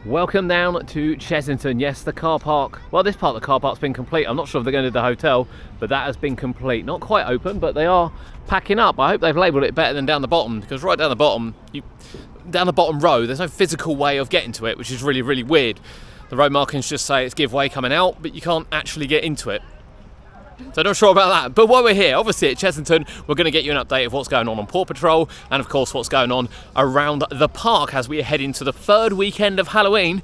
Welcome down to Chessington. Yes, the car park. Well, this part of the car park's been complete. I'm not sure if they're going to do the hotel, but that has been complete. Not quite open, but they are packing up. I hope they've labelled it better than down the bottom, because right down the bottom, down the bottom row, there's no physical way of getting to it, which is really, really weird. The road markings just say it's give way coming out, but you can't actually get into it. So not sure about that, but while we're here, obviously at Chessington, we're going to get you an update of what's going on Paw Patrol, and of course what's going on around the park as we head into the third weekend of Halloween.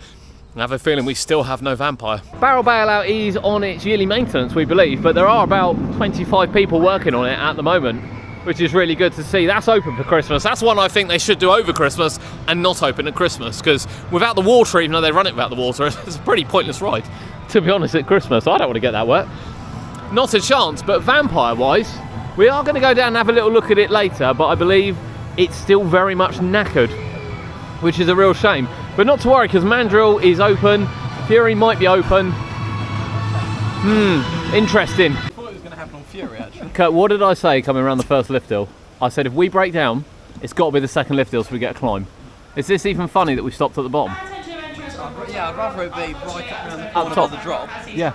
I have a feeling we still have no vampire. Barrel Bailout is on its yearly maintenance, we believe, but there are about 25 people working on it at the moment, which is really good to see. That's open for Christmas. That's one I think they should do over Christmas and not open at Christmas, because without the water, even though they run it without the water, it's a pretty pointless ride. To be honest, at Christmas, I don't want to get that wet. Not a chance, but vampire-wise, we are going to go down and have a little look at it later, but I believe it's still very much knackered, which is a real shame. But not to worry, because Mandrill is open, Fury might be open. Interesting. I thought it was going to happen on Fury, actually. Kurt, what did I say coming around the first lift hill? I said if we break down, it's got to be the second lift hill so we get a climb. Is this even funny that we stopped at the bottom? Yeah, I'd rather it be right up around the corner top. of the drop. Yeah.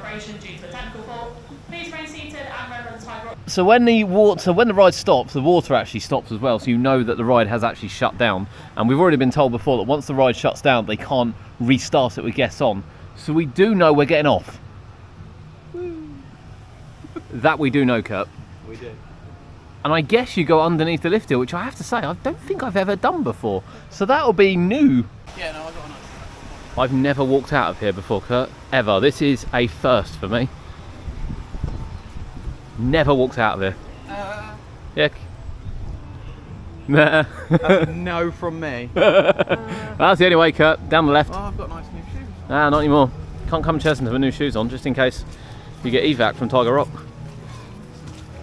So when the ride stops, the water actually stops as well, so you know that the ride has actually shut down. And we've already been told before that once the ride shuts down, they can't restart it with guests on. So we do know we're getting off. That we do know, Kurt. We do. And I guess you go underneath the lift hill, which I have to say, I don't think I've ever done before. So that'll be new. Yeah, no, I got an idea. I've never walked out of here before, Kurt. Ever. This is a first for me. Never walked out of here. Yeah. Nah. That's no from me. That's the only way, Kurt. Down the left. Oh, I've got nice new shoes. Ah, not anymore. Can't come to Chessington with new shoes on, just in case you get evac from Tiger Rock.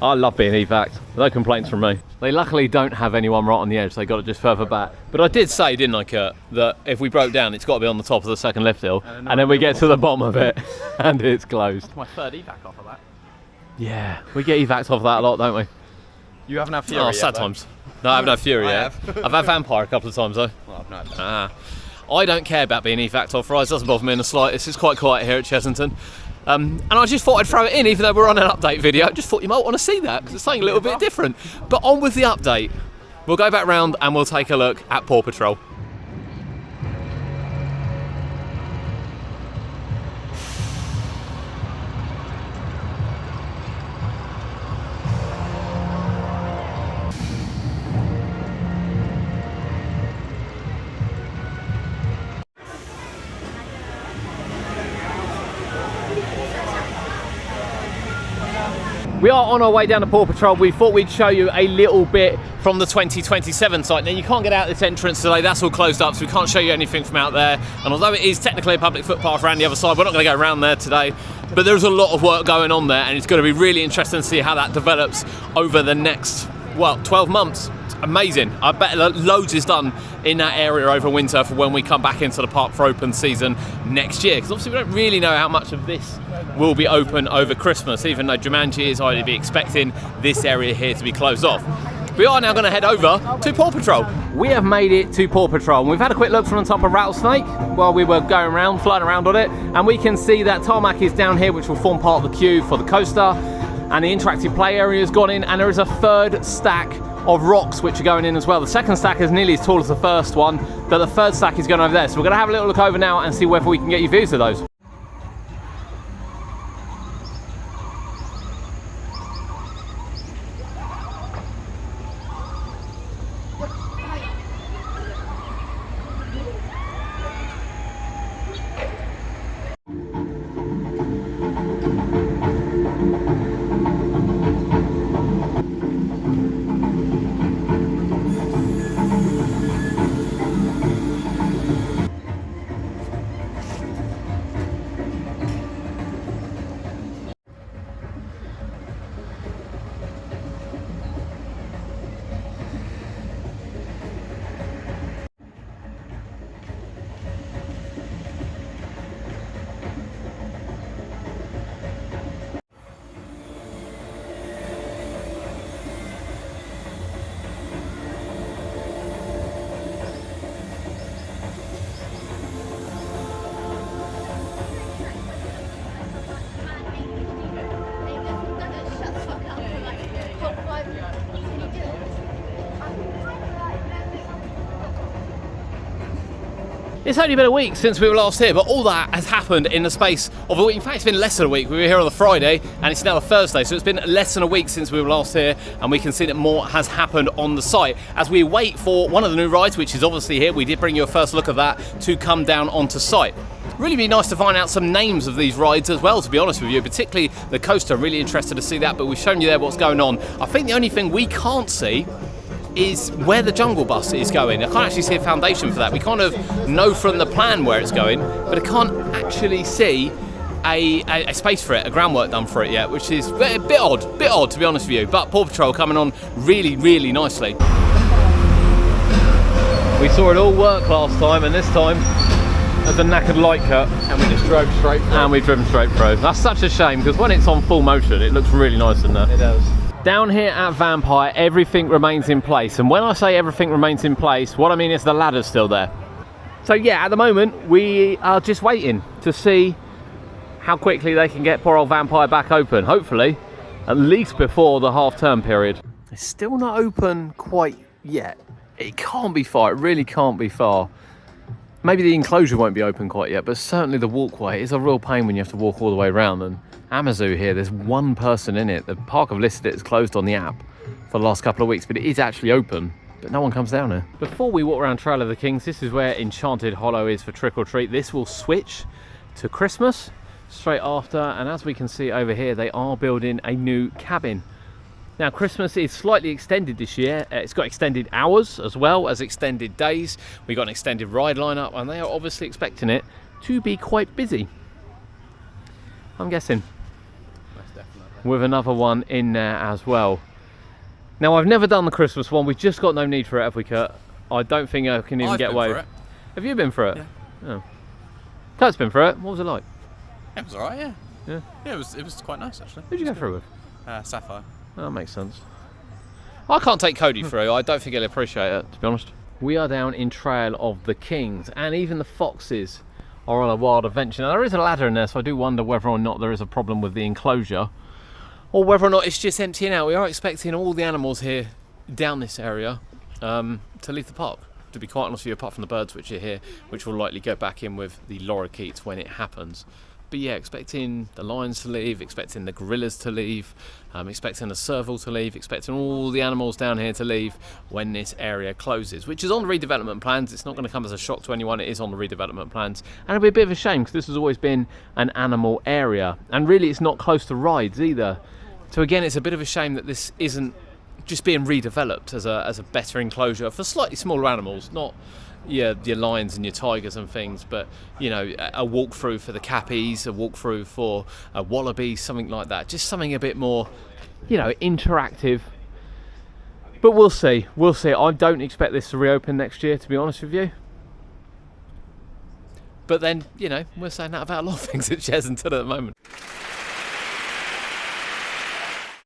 I love being evac. No complaints from me. They luckily don't have anyone right on the edge. They got it just further back. But I did say, didn't I, Kurt, that if we broke down, it's got to be on the top of the second lift hill, and then we get to the bottom of it, and it's closed. That's my third evac off of that. Yeah, we get evacs off that a lot, don't we? You haven't had Fury yet, sad though. times. No, I haven't had Fury I yet. have. I've had Vampire a couple of times, though. Well, I've not had that. I don't care about being evac'd off rides. Doesn't bother me in the slightest. It's quite quiet here at Chessington. And I just thought I'd throw it in, even though we're on an update video. I just thought you might want to see that, because it's something a little bit different. But on with the update. We'll go back round and we'll take a look at Paw Patrol. We are on our way down to Paw Patrol. We thought we'd show you a little bit from the 2027 site. Now, you can't get out this entrance today, that's all closed up, so we can't show you anything from out there. And although it is technically a public footpath around the other side, we're not going to go around there today. But there's a lot of work going on there, and it's going to be really interesting to see how that develops over the next, well, 12 months. It's amazing. I bet loads is done in that area over winter for when we come back into the park for open season next year. Because obviously we don't really know how much of this will be open over Christmas, even though Jumanji is already be expecting this area here to be closed off. We are now going to head over to Paw Patrol. We have made it to Paw Patrol, and we've had a quick look from the top of Rattlesnake while we were going around, flying around on it, and we can see that tarmac is down here, which will form part of the queue for the coaster, and the interactive play area has gone in, and there is a third stack of rocks which are going in as well. The second stack is nearly as tall as the first one, but the third stack is going over there. So we're going to have a little look over now and see whether we can get you views of those. It's only been a week since we were last here, but all that has happened in the space of a week. In fact, it's been less than a week. We were here on the Friday, and it's now a Thursday, so it's been less than a week since we were last here, and we can see that more has happened on the site. As we wait for one of the new rides, which is obviously here, we did bring you a first look of that, to come down onto site. Really be nice to find out some names of these rides as well, to be honest with you, particularly the coaster. Really interested to see that, but we've shown you there what's going on. I think the only thing we can't see is where the jungle bus is going. I can't actually see a foundation for that. We kind of know from the plan where it's going, but I can't actually see a space for it, a groundwork done for it yet, which is a bit odd to be honest with you. But Paw Patrol coming on really, really nicely. We saw it all work last time, and this time there's a knackered light cut, And we just drove straight through. and we've driven straight through. That's such a shame, because when it's on full motion, it looks really nice, doesn't it? It does. Down here at Vampire, everything remains in place. And when I say everything remains in place, what I mean is the ladder's still there. So yeah, at the moment, we are just waiting to see how quickly they can get poor old Vampire back open. Hopefully, at least before the half-term period. It's still not open quite yet. It can't be far, it really can't be far. Maybe the enclosure won't be open quite yet, but certainly the walkway is a real pain when you have to walk all the way around. And Amazoo here, there's one person in it. The park have listed it as closed on the app for the last couple of weeks, but it is actually open, but no one comes down here. Before we walk around Trail of the Kings, this is where Enchanted Hollow is for Trick or Treat. This will switch to Christmas straight after, and as we can see over here, they are building a new cabin. Now, Christmas is slightly extended this year. It's got extended hours as well as extended days. We got an extended ride lineup, and they are obviously expecting it to be quite busy, I'm guessing, Most definitely. with another one in there as well. Now, I've never done the Christmas one. We've just got no need for it, have we, Kurt? I don't think I can even I've get been away. for it. Have you been for it? Yeah. Oh. Kurt's been for it. What was it like? It was alright, yeah. Yeah. Yeah, it was quite nice actually. Who'd you go through with? Sapphire. Oh, that makes sense. I can't take Cody through. I don't think he'll appreciate it, to be honest. We are down in Trail of the Kings, and even the foxes are on a wild adventure. Now, there is a ladder in there, so I do wonder whether or not there is a problem with the enclosure, or whether or not it's just emptying out. We are expecting all the animals here down this area to leave the park, to be quite honest with you, apart from the birds which are here, which will likely go back in with the lorikeets when it happens. But yeah, expecting the lions to leave, expecting the gorillas to leave, expecting the serval to leave, expecting all the animals down here to leave when this area closes, which is on the redevelopment plans. It's not going to come as a shock to anyone. It is on the redevelopment plans, and it'll be a bit of a shame because this has always been an animal area, and really it's not close to rides either. So again, it's a bit of a shame that this isn't just being redeveloped as a better enclosure for slightly smaller animals, not your lions and your tigers and things, but you know, a walkthrough for the cappies, a walkthrough for a wallaby, something like that. Just something a bit more, you know, interactive. But we'll see. I don't expect this to reopen next year, to be honest with you. But then, you know, we're saying that about a lot of things at Chessington at the moment.